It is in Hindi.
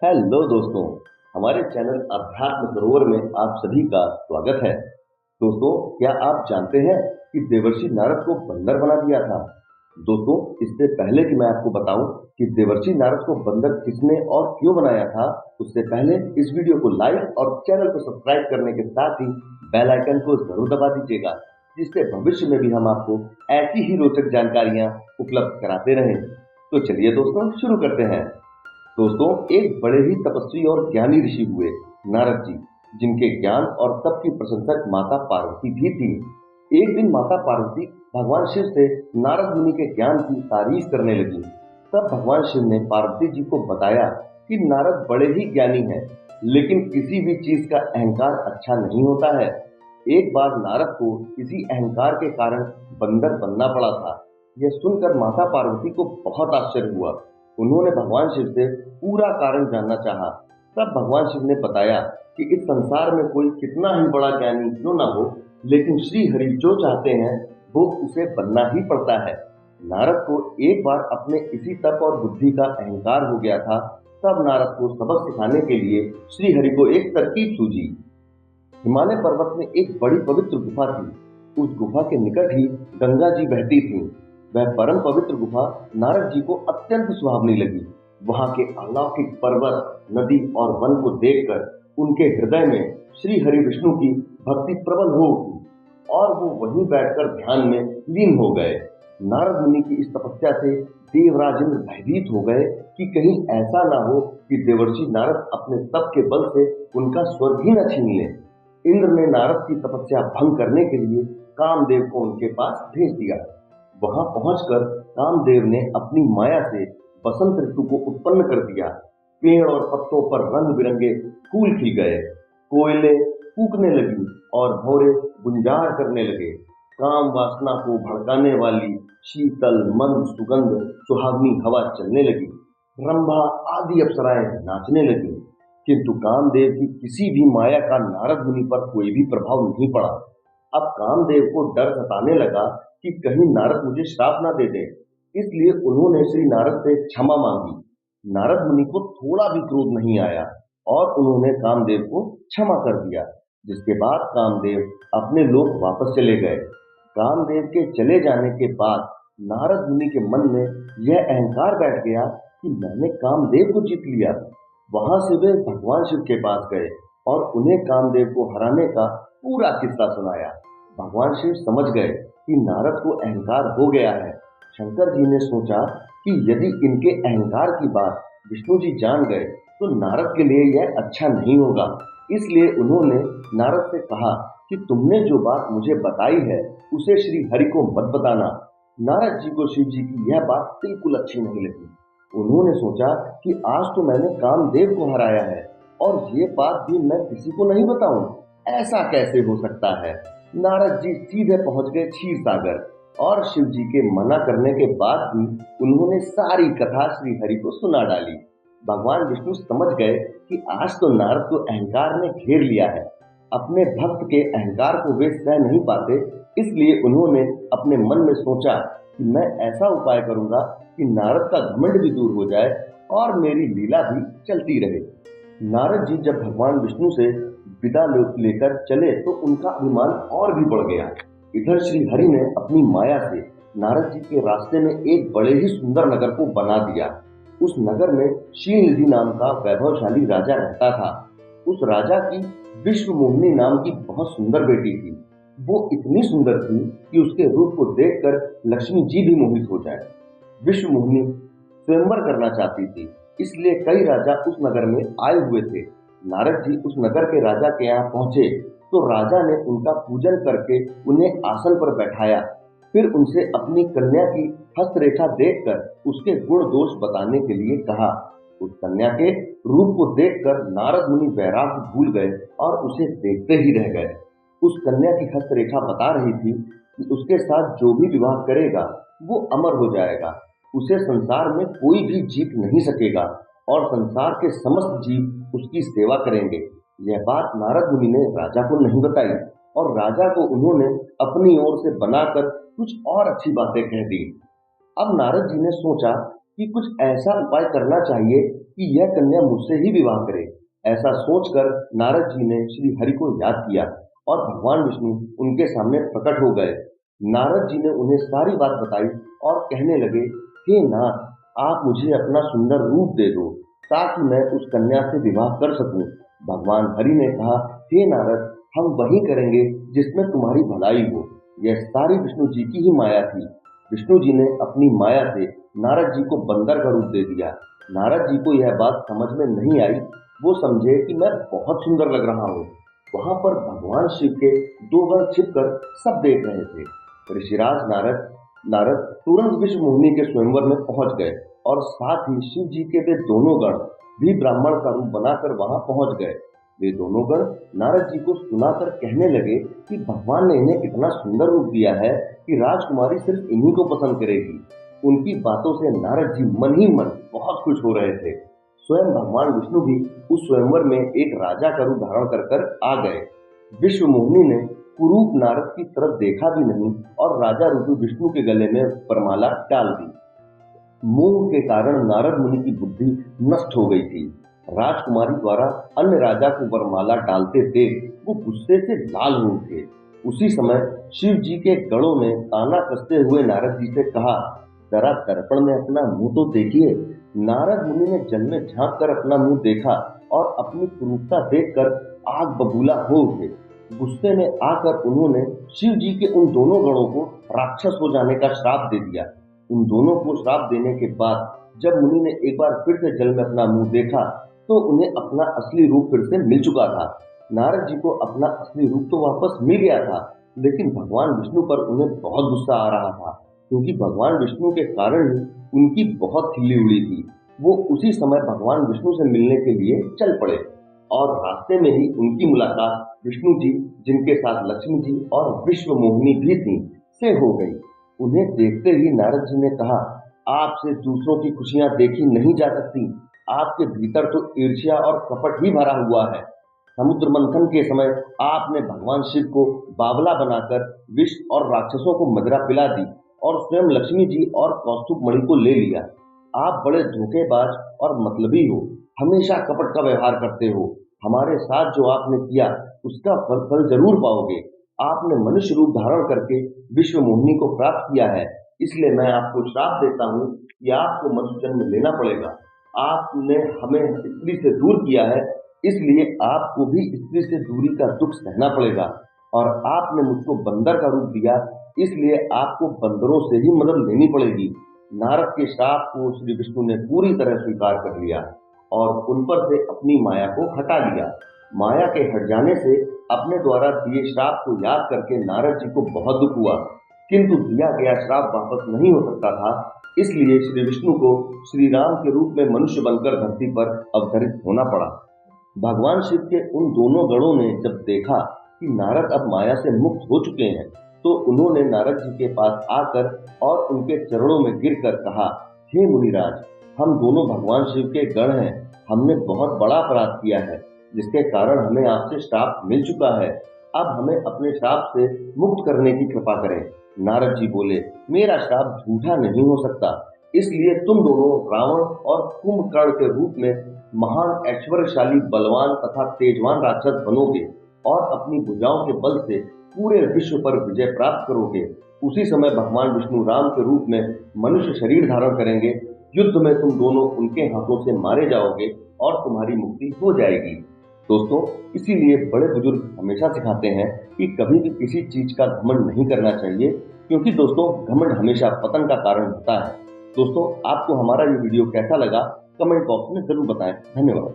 हेलो दोस्तों, हमारे चैनल अध्यात्म सरोवर में आप सभी का स्वागत है। दोस्तों, क्या आप जानते हैं कि देवर्षि नारद को बंदर बना दिया था? दोस्तों, इससे पहले कि मैं आपको बताऊं कि देवर्षि नारद को बंदर किसने और क्यों बनाया था, उससे पहले इस वीडियो को लाइक और चैनल को सब्सक्राइब करने के साथ ही बेल आइकन को जरूर दबा दीजिएगा, जिससे भविष्य में भी हम आपको ऐसी ही रोचक जानकारियां उपलब्ध कराते रहें। तो चलिए दोस्तों, शुरू करते हैं। दोस्तों, एक बड़े ही तपस्वी और ज्ञानी ऋषि हुए नारद जी, जिनके ज्ञान और तप की प्रशंसक माता पार्वती भी थी। एक दिन माता पार्वती भगवान शिव से नारद मुनि के ज्ञान की तारीफ करने लगी। तब भगवान शिव ने पार्वती जी को बताया कि नारद बड़े ही ज्ञानी हैं, लेकिन किसी भी चीज का अहंकार अच्छा नहीं होता है। एक बार नारद को इसी अहंकार के कारण बंदर बनना पड़ा था। यह सुनकर माता पार्वती को बहुत आश्चर्य हुआ। उन्होंने भगवान शिव से पूरा कारण जानना चाहा। तब भगवान शिव ने बताया कि इस संसार में कोई कितना ही बड़ा ज्ञानी क्यों ना हो, लेकिन श्री हरि जो चाहते हैं वो उसे बनना ही पड़ता है। नारद को एक बार अपने इसी तप और बुद्धि का अहंकार हो गया था। तब नारद को सबक सिखाने के लिए श्री हरि को एक तरकीब सूझी। हिमालय पर्वत में एक बड़ी पवित्र गुफा थी। उस गुफा के निकट ही गंगा जी बहती थीं। वह परम पवित्र गुफा नारद जी को अत्यंत सुहावनी लगी। वहां के अलौकिक पर्वत, नदी और वन को देखकर उनके हृदय में श्री हरि विष्णु की भक्ति प्रबल हो उठी और वो वहीं बैठकर ध्यान में लीन हो गए। नारद मुनि की इस तपस्या से देवराज इंद्र भयभीत हो गए कि कहीं ऐसा ना हो कि देवर्षि नारद अपने तप के बल से उनका स्वर्ग ही न छीन लें। इंद्र ने नारद की तपस्या भंग करने के लिए कामदेव को उनके पास भेज दिया। वहां पहुंचकर कामदेव ने अपनी माया से बसंत ऋतु को उत्पन्न कर दिया। पेड़ और पत्तों पर रंग बिरंगे फूल खिल गए, कोयले कूकने लगी और भौरे गुंजार करने लगे। काम वासना को भड़काने वाली शीतल मंद सुगंध सुहावनी हवा चलने लगी। रंभा आदि अप्सराएं नाचने लगी। किंतु कामदेव की किसी भी माया का नारद मुनि पर कोई भी प्रभाव नहीं पड़ा। अब कामदेव को डर सताने लगा कि कहीं नारद मुझे श्राप ना दे दें। इसलिए उन्होंने श्री नारद से क्षमा मांगी। नारद मुनि को थोड़ा भी क्रोध नहीं आया और उन्होंने कामदेव को क्षमा कर दिया। जिसके बाद कामदेव अपने लोक वापस चले गए। कामदेव के चले जाने के बाद नारद मुनि के मन में यह अहंकार बैठ गया कि मैंने कामदेव को जीत लिया। वहां से वे भगवान शिव के पास गए और उन्हें कामदेव को हराने का पूरा किस्सा सुनाया। भगवान शिव समझ गए कि नारद को अहंकार हो गया है। शंकर जी ने सोचा कि यदि इनके अहंकार की बात विष्णु जी जान गए तो नारद के लिए यह अच्छा नहीं होगा। इसलिए उन्होंने नारद से कहा कि तुमने जो बात मुझे बताई है उसे श्री हरि को मत बताना। नारद जी को शिव जी की यह बात बिल्कुल अच्छी नहीं लगी। उन्होंने सोचा कि आज तो मैंने कामदेव को हराया है और ये बात भी मैं किसी को नहीं बताऊं। ऐसा कैसे हो सकता है? नारद जी सीधे पहुंच गए क्षीर सागर और शिव जी के मना करने के बाद भी उन्होंने सारी कथा श्री हरि को सुना डाली। भगवान विष्णु समझ गए कि आज तो नारद को अहंकार ने घेर लिया है। अपने भक्त के अहंकार को वे सह नहीं पाते, इसलिए उन्होंने अपने मन में सोचा कि मैं ऐसा उपाय करूंगा कि नारद का घमंड भी दूर हो जाए और मेरी लीला भी चलती रहे। नारद जी जब भगवान विष्णु से विदा लेकर चले तो उनका अभिमान और भी बढ़ गया। इधर श्री हरि ने अपनी माया से नारद जी के रास्ते में एक बड़े ही सुंदर नगर को बना दिया। उस नगर में शीलनिधि नाम का वैभवशाली राजा रहता था। उस राजा की विश्वमोहिनी नाम की बहुत सुंदर बेटी थी। वो इतनी सुंदर थी कि उसके रूप को देखकर लक्ष्मी जी भी मोहित हो जाए। विश्वमोहिनी स्वयंवर करना चाहती थी, इसलिए कई राजा उस नगर में आए हुए थे। नारद जी उस नगर के राजा के यहाँ पहुंचे तो राजा ने उनका पूजन करके उन्हें आसन पर बैठाया। फिर उनसे अपनी कन्या की हस्तरेखा देखकर उसके गुण दोष बताने के लिए कहा। उस कन्या के रूप को देखकर नारद मुनि वैराग्य भूल गए और उसे देखते ही रह गए। उस कन्या की हस्तरेखा बता रही थी कि उसके साथ जो भी विवाह करेगा वो अमर हो जाएगा। उसे संसार में कोई भी जीत नहीं सकेगा और संसार के समस्त जीव उसकी सेवा करेंगे। यह बात नारद मुनि ने राजा को नहीं बताई और राजा को उन्होंने अपनी ओर से बनाकर कुछ और अच्छी बातें कह दी। अब नारद जी ने सोचा कि कुछ ऐसा उपाय करना चाहिए कि यह कन्या मुझसे ही विवाह करे। ऐसा सोचकर नारद जी ने श्री हरि को याद किया और भगवान विष्णु उनके सामने प्रकट हो गए। नारद जी ने उन्हें सारी बात बताई और कहने लगे, हे नाथ, आप मुझे अपना सुंदर रूप दे दो ताकि मैं उस कन्या से विवाह कर सकूं। भगवान हरि ने कहा, हे नारद, हम वही करेंगे जिसमें तुम्हारी भलाई हो। यह सारी विष्णु जी की ही माया थी। विष्णु जी ने अपनी माया से नारद जी को बंदर का रूप दे दिया। नारद जी को यह बात समझ में नहीं आई। वो समझे कि मैं बहुत सुंदर लग रहा हूँ। वहां पर भगवान शिव के दो गण छिपकर सब देख रहे थे। ऋषिराज नारद नारद तुरंत विश्व मोहिनी के स्वयंवर में पहुंच गए और साथ ही शिव जी के वे दोनों गण भी ब्राह्मण का रूप बनाकर वहां पहुंच गए। वे दोनों गण नारद जी को सुनाकर कहने लगे कि भगवान ने इन्हें कितना सुंदर रूप दिया है कि राजकुमारी सिर्फ इन्हीं को पसंद करेगी। उनकी बातों से नारद जी मन ही मन बहुत खुश हो रहे थे। स्वयं भगवान विष्णु भी उस स्वयंवर में एक राजा का रूप धारण कर आ गए। विश्व मोहिनी ने कुरूप नारद की तरफ देखा भी नहीं और राजा रूपी विष्णु के गले में वरमाला डाल दी। मोह के कारण नारद मुनि की बुद्धि नष्ट हो गई थी। राजकुमारी द्वारा अन्य राजा को वरमाला डालते देख वो गुस्से से लाल हो उठे। उसी समय शिव जी के गणों ने ताना कसते हुए नारद जी से कहा, जरा दर्पण में अपना मुंह तो देखिए। नारद मुनि ने जल में झांक कर अपना मुंह देखा और अपनी क्रूरता देखकर आग बबूला हो उठे। गुस्से में आकर उन्होंने शिव जी के उन दोनों गणों को राक्षस हो जाने का श्राप दे दिया। उन दोनों को श्राप देने के बाद जब मुनि ने एक बार फिर से जल में अपना मुंह देखा तो उन्हें अपना असली रूप फिर से मिल चुका था। नारद जी को अपना असली रूप तो वापस मिल गया था, लेकिन भगवान विष्णु पर उन्हें बहुत गुस्सा आ रहा था, क्योंकि भगवान विष्णु के कारण ही उनकी बहुत खिल्ली उड़ी थी। वो उसी समय भगवान विष्णु से मिलने के लिए चल पड़े और रास्ते में ही उनकी मुलाकात विष्णु जी, जिनके साथ लक्ष्मी जी और विश्व मोहिनी भी थी, से हो गई। उन्हें देखते ही नारद जी ने कहा, आपसे दूसरों की खुशियां देखी नहीं जा सकती। आपके भीतर तो ईर्ष्या और कपट ही भरा हुआ है। समुद्र मंथन के समय आपने भगवान शिव को बावला बनाकर विष और राक्षसों को मदिरा पिला दी और स्वयं लक्ष्मी जी और कौस्तुभ मणि को ले लिया। आप बड़े धोखेबाज और मतलबी हो, हमेशा कपट का व्यवहार करते हो। हमारे साथ जो आपने किया उसका फल जरूर पाओगे। आपने मनुष्य रूप धारण करके विश्व मोहिनी को प्राप्त किया है, इसलिए मैं आपको श्राप देता हूँ कि आपको मनुष्य जन्म लेना पड़ेगा। आपने हमें स्त्री से दूर किया है, इसलिए आपको भी स्त्री से दूरी का दुख सहना पड़ेगा। और आपने मुझको बंदर का रूप दिया, इसलिए आपको बंदरों से ही मदद लेनी पड़ेगी। नारद के श्राप को श्री विष्णु ने पूरी तरह स्वीकार कर लिया और उन पर से अपनी माया को हटा लिया। माया के हट जाने से अपने द्वारा दिए श्राप को याद करके नारद जी को बहुत दुख हुआ, किंतु दिया गया श्राप वापस नहीं हो सकता था। इसलिए श्री विष्णु को श्री राम के रूप में मनुष्य बनकर धरती पर अवतरित होना पड़ा। भगवान शिव के उन दोनों गणों ने जब देखा कि नारद अब माया से मुक्त हो चुके हैं, तो उन्होंने नारद जी के पास आकर और उनके चरणों में गिरकर कहा, हे मुनिराज, हम दोनों भगवान शिव के गण हैं। हमने बहुत बड़ा अपराध किया है, जिसके कारण हमें आपसे श्राप मिल चुका है। अब हमें अपने श्राप से मुक्त करने की कृपा करें। नारद जी बोले, मेरा श्राप झूठा नहीं हो सकता, इसलिए तुम दोनों रावण और कुंभकर्ण के रूप में महान ऐश्वर्यशाली बलवान तथा तेजवान राक्षस बनोगे और अपनी भुजाओं के बल से पूरे विश्व पर विजय प्राप्त करोगे। उसी समय भगवान विष्णु राम के रूप में मनुष्य शरीर धारण करेंगे। युद्ध में तुम दोनों उनके हाथों से मारे जाओगे और तुम्हारी मुक्ति हो जाएगी। दोस्तों, इसीलिए बड़े बुजुर्ग हमेशा सिखाते हैं कि कभी भी किसी चीज का घमंड नहीं करना चाहिए, क्योंकि दोस्तों घमंड हमेशा पतन का कारण होता है। दोस्तों, आपको हमारा ये वीडियो कैसा लगा कमेंट बॉक्स में जरूर बताएं। धन्यवाद।